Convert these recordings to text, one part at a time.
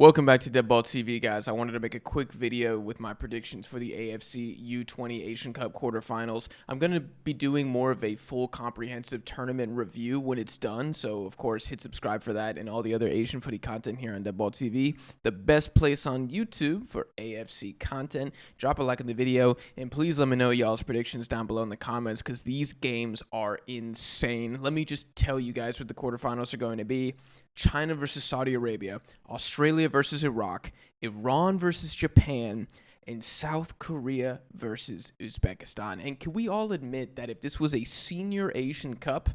Welcome back to Deadball TV, guys. I wanted to make a quick video with my predictions for the AFC U20 Asian Cup quarterfinals. I'm going to be doing more of a full comprehensive tournament review when it's done, so of course hit subscribe for that and all the other Asian footy content here on Deadball TV. The best place on YouTube for AFC content. Drop a like on the video, and please let me know y'all's predictions down below in the comments because these games are insane. Let me just tell you guys what the quarterfinals are going to be. China versus Saudi Arabia, Australia versus Iraq, Iran versus Japan, and South Korea versus Uzbekistan. And can we all admit that if this was a senior Asian Cup,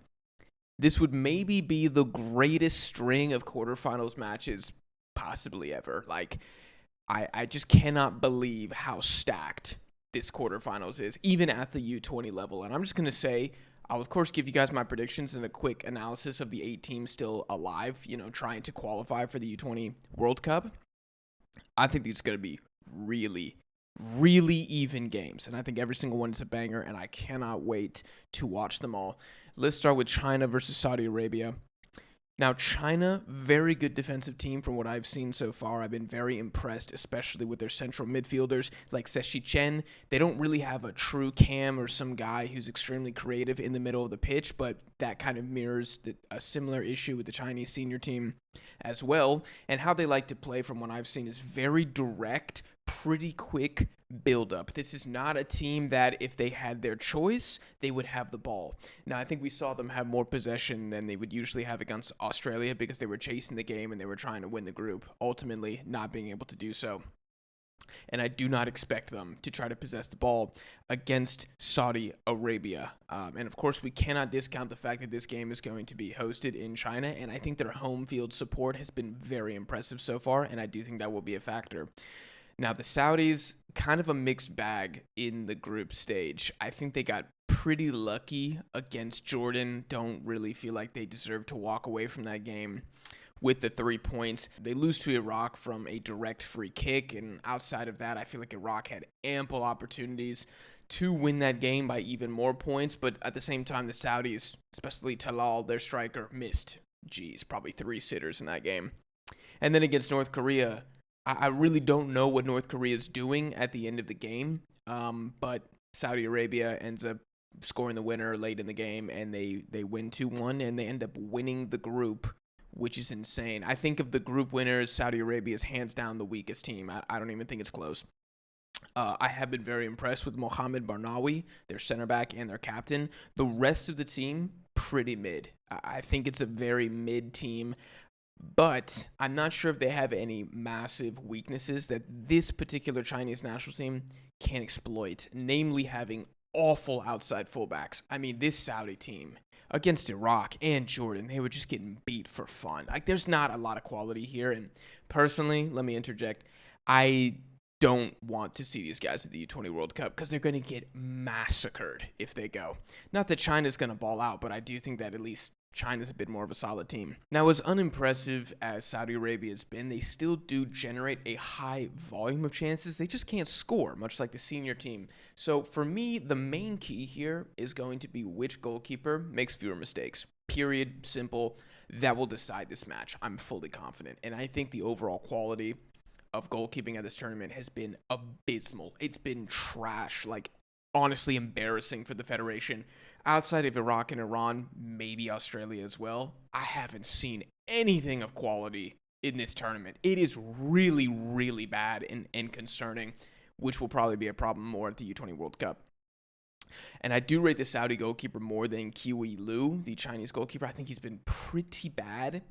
this would maybe be the greatest string of quarterfinals matches possibly ever. Like, I just cannot believe how stacked this quarterfinals is, even at the U20 level. And I'm just going to say, I'll, of course, give you guys my predictions and a quick analysis of the 8 teams still alive, trying to qualify for the U20 World Cup. I think these are going to be really, really even games, and I think every single one is a banger, and I cannot wait to watch them all. Let's start with China versus Saudi Arabia. Now, China, very good defensive team from what I've seen so far. I've been very impressed, especially with their central midfielders like Seshi Chen. They don't really have a true cam or some guy who's extremely creative in the middle of the pitch, but that kind of mirrors a similar issue with the Chinese senior team as well. And how they like to play, from what I've seen, is very direct, pretty quick build-up. This is not a team that, if they had their choice, they would have the ball. Now, I think we saw them have more possession than they would usually have against Australia because they were chasing the game and they were trying to win the group, ultimately not being able to do so. And I do not expect them to try to possess the ball against Saudi Arabia. And of course, we cannot discount the fact that this game is going to be hosted in China, and I think their home field support has been very impressive so far, and I do think that will be a factor. Now, the Saudis, kind of a mixed bag in the group stage. I think they got pretty lucky against Jordan. Don't really feel like they deserve to walk away from that game with the 3 points. They lose to Iraq from a direct free kick, and outside of that, I feel like Iraq had ample opportunities to win that game by even more points, but at the same time, the Saudis, especially Talal, their striker, missed, probably 3 sitters in that game. And then against North Korea, I really don't know what North Korea is doing at the end of the game, but Saudi Arabia ends up scoring the winner late in the game, and they win 2-1, and they end up winning the group, which is insane. I think of the group winners, Saudi Arabia is hands down the weakest team. I don't even think it's close. I have been very impressed with Mohamed Barnawi, their center back and their captain. The rest of the team, pretty mid. I think it's a very mid team. But I'm not sure if they have any massive weaknesses that this particular Chinese national team can exploit, namely having awful outside fullbacks. I mean, this Saudi team against Iraq and Jordan, they were just getting beat for fun. Like, there's not a lot of quality here. And personally, let me interject, I don't want to see these guys at the U20 World Cup because they're going to get massacred if they go. Not that China's going to ball out, but I do think that at least China's a bit more of a solid team. Now, as unimpressive as Saudi Arabia has been, they still do generate a high volume of chances. They just can't score, much like the senior team. So for me, the main key here is going to be which goalkeeper makes fewer mistakes. Period. Simple. That will decide this match. I'm fully confident. And I think the overall quality of goalkeeping at this tournament has been abysmal. It's been trash, like honestly embarrassing for the Federation. Outside of Iraq and Iran, maybe Australia as well, I haven't seen anything of quality in this tournament. It is really, really bad and concerning, which will probably be a problem more at the U20 World Cup. And I do rate the Saudi goalkeeper more than Kiwi Liu, the Chinese goalkeeper. I think he's been pretty bad.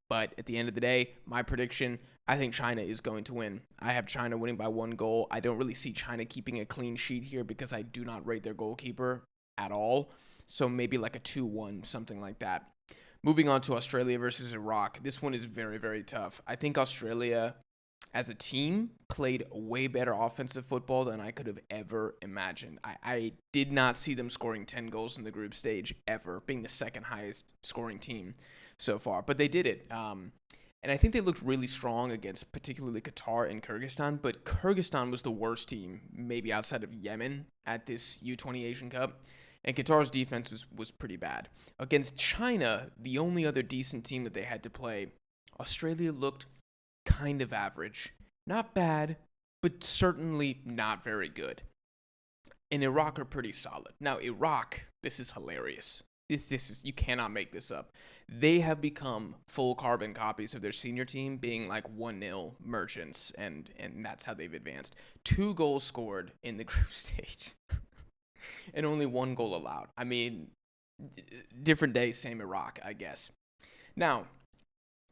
But at the end of the day, my prediction, I think China is going to win. I have China winning by 1 goal. I don't really see China keeping a clean sheet here because I do not rate their goalkeeper at all. So maybe like a 2-1, something like that. Moving on to Australia versus Iraq. This one is very, very tough. I think Australia, as a team, played way better offensive football than I could have ever imagined. I did not see them scoring 10 goals in the group stage ever, being the second highest scoring team so far. But they did it. And I think they looked really strong against particularly Qatar and Kyrgyzstan. But Kyrgyzstan was the worst team, maybe outside of Yemen, at this U20 Asian Cup. And Qatar's defense was pretty bad. Against China, the only other decent team that they had to play, Australia looked kind of average. Not bad, but certainly not very good. And Iraq are pretty solid. Now, Iraq, this is hilarious. This is, you cannot make this up. They have become full carbon copies of their senior team, being like 1-0 merchants, and that's how they've advanced. 2 goals scored in the group stage, and only 1 goal allowed. I mean, different day, same Iraq, I guess. Now,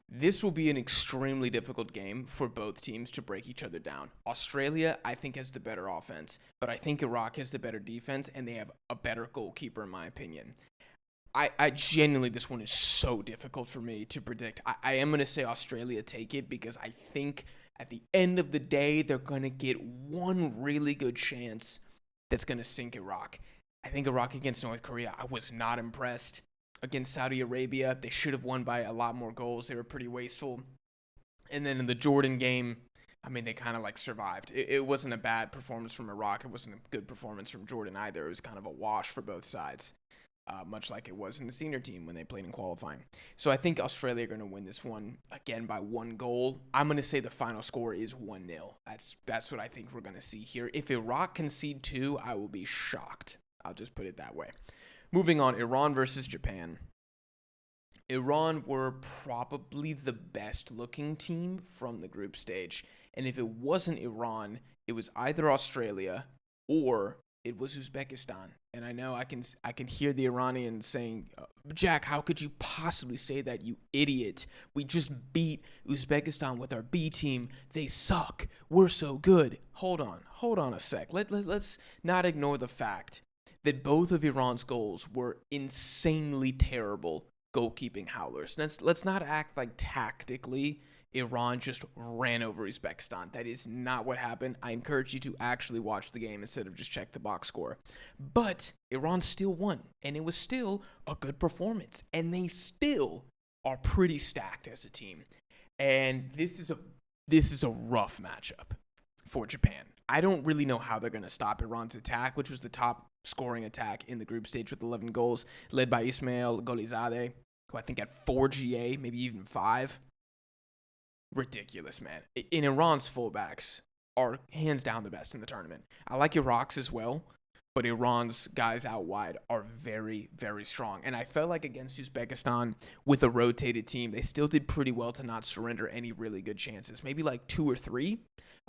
this will be an extremely difficult game for both teams to break each other down. Australia, I think, has the better offense, but I think Iraq has the better defense, and they have a better goalkeeper, in my opinion. I genuinely, this one is so difficult for me to predict. I am going to say Australia take it because I think at the end of the day, they're going to get one really good chance that's going to sink Iraq. I think Iraq against North Korea, I was not impressed. Against Saudi Arabia, they should have won by a lot more goals. They were pretty wasteful. And then in the Jordan game, I mean, they kind of like survived. It wasn't a bad performance from Iraq. It wasn't a good performance from Jordan either. It was kind of a wash for both sides. Much like it was in the senior team when they played in qualifying. So I think Australia are going to win this one, again, by 1 goal. I'm going to say the final score is 1-0. That's what I think we're going to see here. If Iraq concede 2, I will be shocked. I'll just put it that way. Moving on, Iran versus Japan. Iran were probably the best-looking team from the group stage. And if it wasn't Iran, it was either Australia or it was Uzbekistan. And I know I can hear the Iranians saying, Jack, how could you possibly say that, you idiot? We just beat Uzbekistan with our B team. They suck. We're so good. Hold on a sec. Let's not ignore the fact that both of Iran's goals were insanely terrible goalkeeping howlers. Let's not act like tactically Iran just ran over Uzbekistan. That is not what happened. I encourage you to actually watch the game instead of just check the box score. But Iran still won, and it was still a good performance. And they still are pretty stacked as a team. And this is a rough matchup for Japan. I don't really know how they're going to stop Iran's attack, which was the top scoring attack in the group stage with 11 goals, led by Ismail Golizadeh, who I think had 4 GA, maybe even 5. Ridiculous, man. In Iran's fullbacks are hands down the best in the tournament. I like Iraq's as well, but Iran's guys out wide are very, very strong. And I felt like against Uzbekistan, with a rotated team, they still did pretty well to not surrender any really good chances. Maybe like 2 or 3.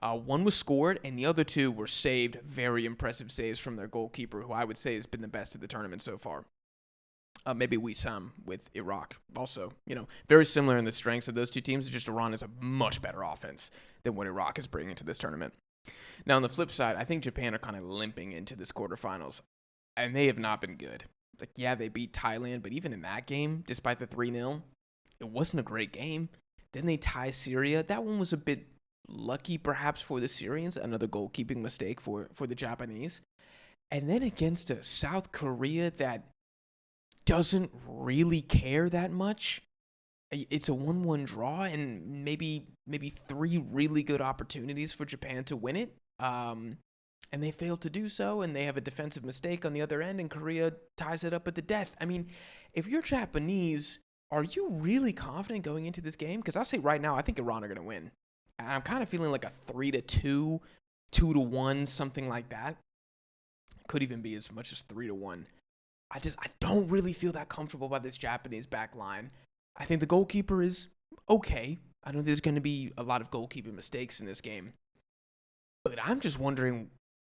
One was scored, and the other 2 were saved. Very impressive saves from their goalkeeper, who I would say has been the best of the tournament so far. Maybe Wissam with Iraq. Also, very similar in the strengths of those two teams. Just Iran is a much better offense than what Iraq is bringing to this tournament. Now, on the flip side, I think Japan are kind of limping into this quarterfinals, and they have not been good. Like, yeah, they beat Thailand, but even in that game, despite the 3-0, it wasn't a great game. Then they tie Syria. That one was a bit lucky, perhaps, for the Syrians. Another goalkeeping mistake for the Japanese. And then against a South Korea that doesn't really care that much. It's a 1-1 draw and maybe 3 really good opportunities for Japan to win it. And they failed to do so, and they have a defensive mistake on the other end, and Korea ties it up at the death. I mean, if you're Japanese, are you really confident going into this game? Because I'll say right now, I think Iran are going to win. I'm kind of feeling like a 3-2, 2-1, something like that. Could even be as much as 3-1. I don't really feel that comfortable about this Japanese back line. I think the goalkeeper is okay. I don't think there's going to be a lot of goalkeeping mistakes in this game. But I'm just wondering,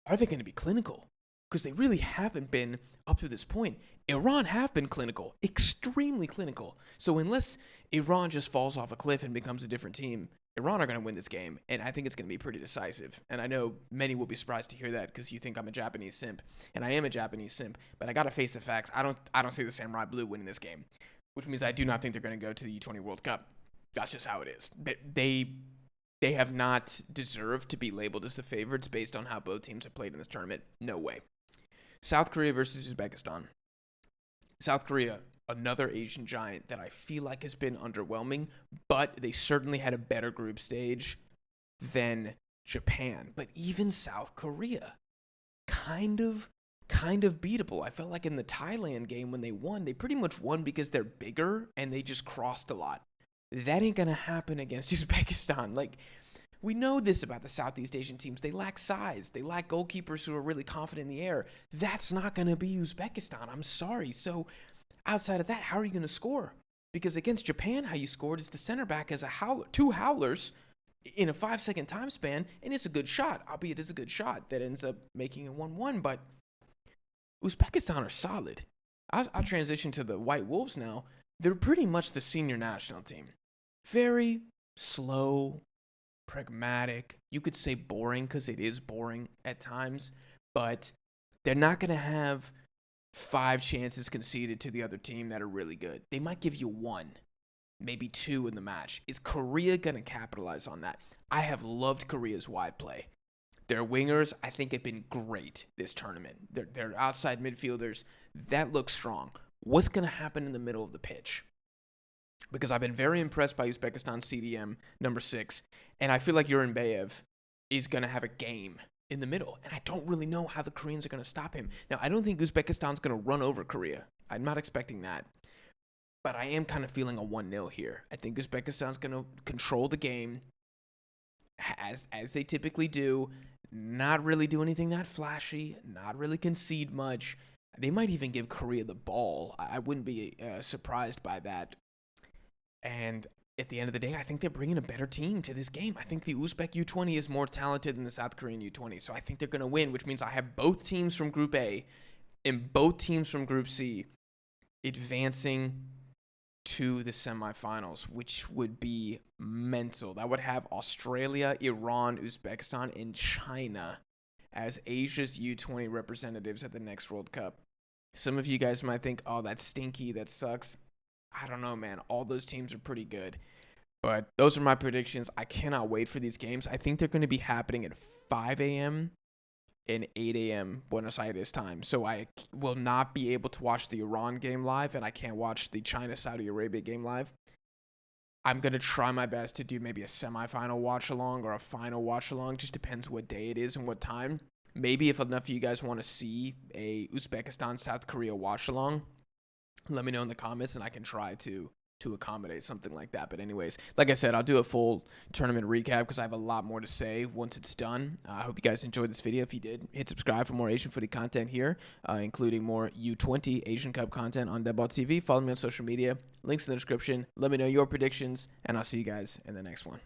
are they going to be clinical? Because they really haven't been up to this point. Iran have been clinical, extremely clinical. So unless Iran just falls off a cliff and becomes a different team, Iran are going to win this game, and I think it's going to be pretty decisive. And I know many will be surprised to hear that because you think I'm a Japanese simp, and I am a Japanese simp, but I got to face the facts. I don't see the Samurai Blue winning this game, which means I do not think they're going to go to the U20 World Cup. That's just how it is. They have not deserved to be labeled as the favorites based on how both teams have played in this tournament. No way. South Korea versus Uzbekistan. South Korea, another Asian giant that I feel like has been underwhelming, but they certainly had a better group stage than Japan. But even South Korea, kind of beatable. I felt like in the Thailand game when they won, they pretty much won because they're bigger and they just crossed a lot. That ain't going to happen against Uzbekistan. Like, we know this about the Southeast Asian teams. They lack size. They lack goalkeepers who are really confident in the air. That's not going to be Uzbekistan. I'm sorry. So outside of that, how are you going to score? Because against Japan, how you scored is the center back has two howlers in a 5-second time span, and it's a good shot, albeit it's a good shot that ends up making it 1-1. But Uzbekistan are solid. I'll transition to the White Wolves now. They're pretty much the senior national team. Very slow, pragmatic. You could say boring because it is boring at times, but they're not going to have 5 chances conceded to the other team that are really good. They might give you 1, maybe 2 in the match. Is Korea going to capitalize on that? I have loved Korea's wide play. Their wingers, I think, have been great this tournament. Their outside midfielders, that looks strong. What's going to happen in the middle of the pitch? Because I've been very impressed by Uzbekistan's CDM, number 6, and I feel like Yurinbayev is going to have a game in the middle, and I don't really know how the Koreans are going to stop him. Now, I don't think Uzbekistan's going to run over Korea. I'm not expecting that. But I am kind of feeling a 1-0 here. I think Uzbekistan's going to control the game as they typically do, not really do anything that flashy, not really concede much. They might even give Korea the ball. I wouldn't be surprised by that. And at the end of the day, I think they're bringing a better team to this game. I think the Uzbek U20 is more talented than the South Korean U20. So I think they're going to win, which means I have both teams from Group A and both teams from Group C advancing to the semifinals, which would be mental. That would have Australia, Iran, Uzbekistan, and China as Asia's U20 representatives at the next World Cup. Some of you guys might think, oh, that's stinky, that sucks. I don't know, man. All those teams are pretty good. But those are my predictions. I cannot wait for these games. I think they're going to be happening at 5 a.m. and 8 a.m. Buenos Aires time. So I will not be able to watch the Iran game live, and I can't watch the China-Saudi Arabia game live. I'm going to try my best to do maybe a semifinal watch-along or a final watch-along. Just depends what day it is and what time. Maybe if enough of you guys want to see a Uzbekistan-South Korea watch-along, let me know in the comments, and I can try to accommodate something like that. But anyways, like I said, I'll do a full tournament recap because I have a lot more to say once it's done. I hope you guys enjoyed this video. If you did, hit subscribe for more Asian footy content here, including more U20 Asian Cup content on Deadball TV. Follow me on social media. Links in the description. Let me know your predictions, and I'll see you guys in the next one.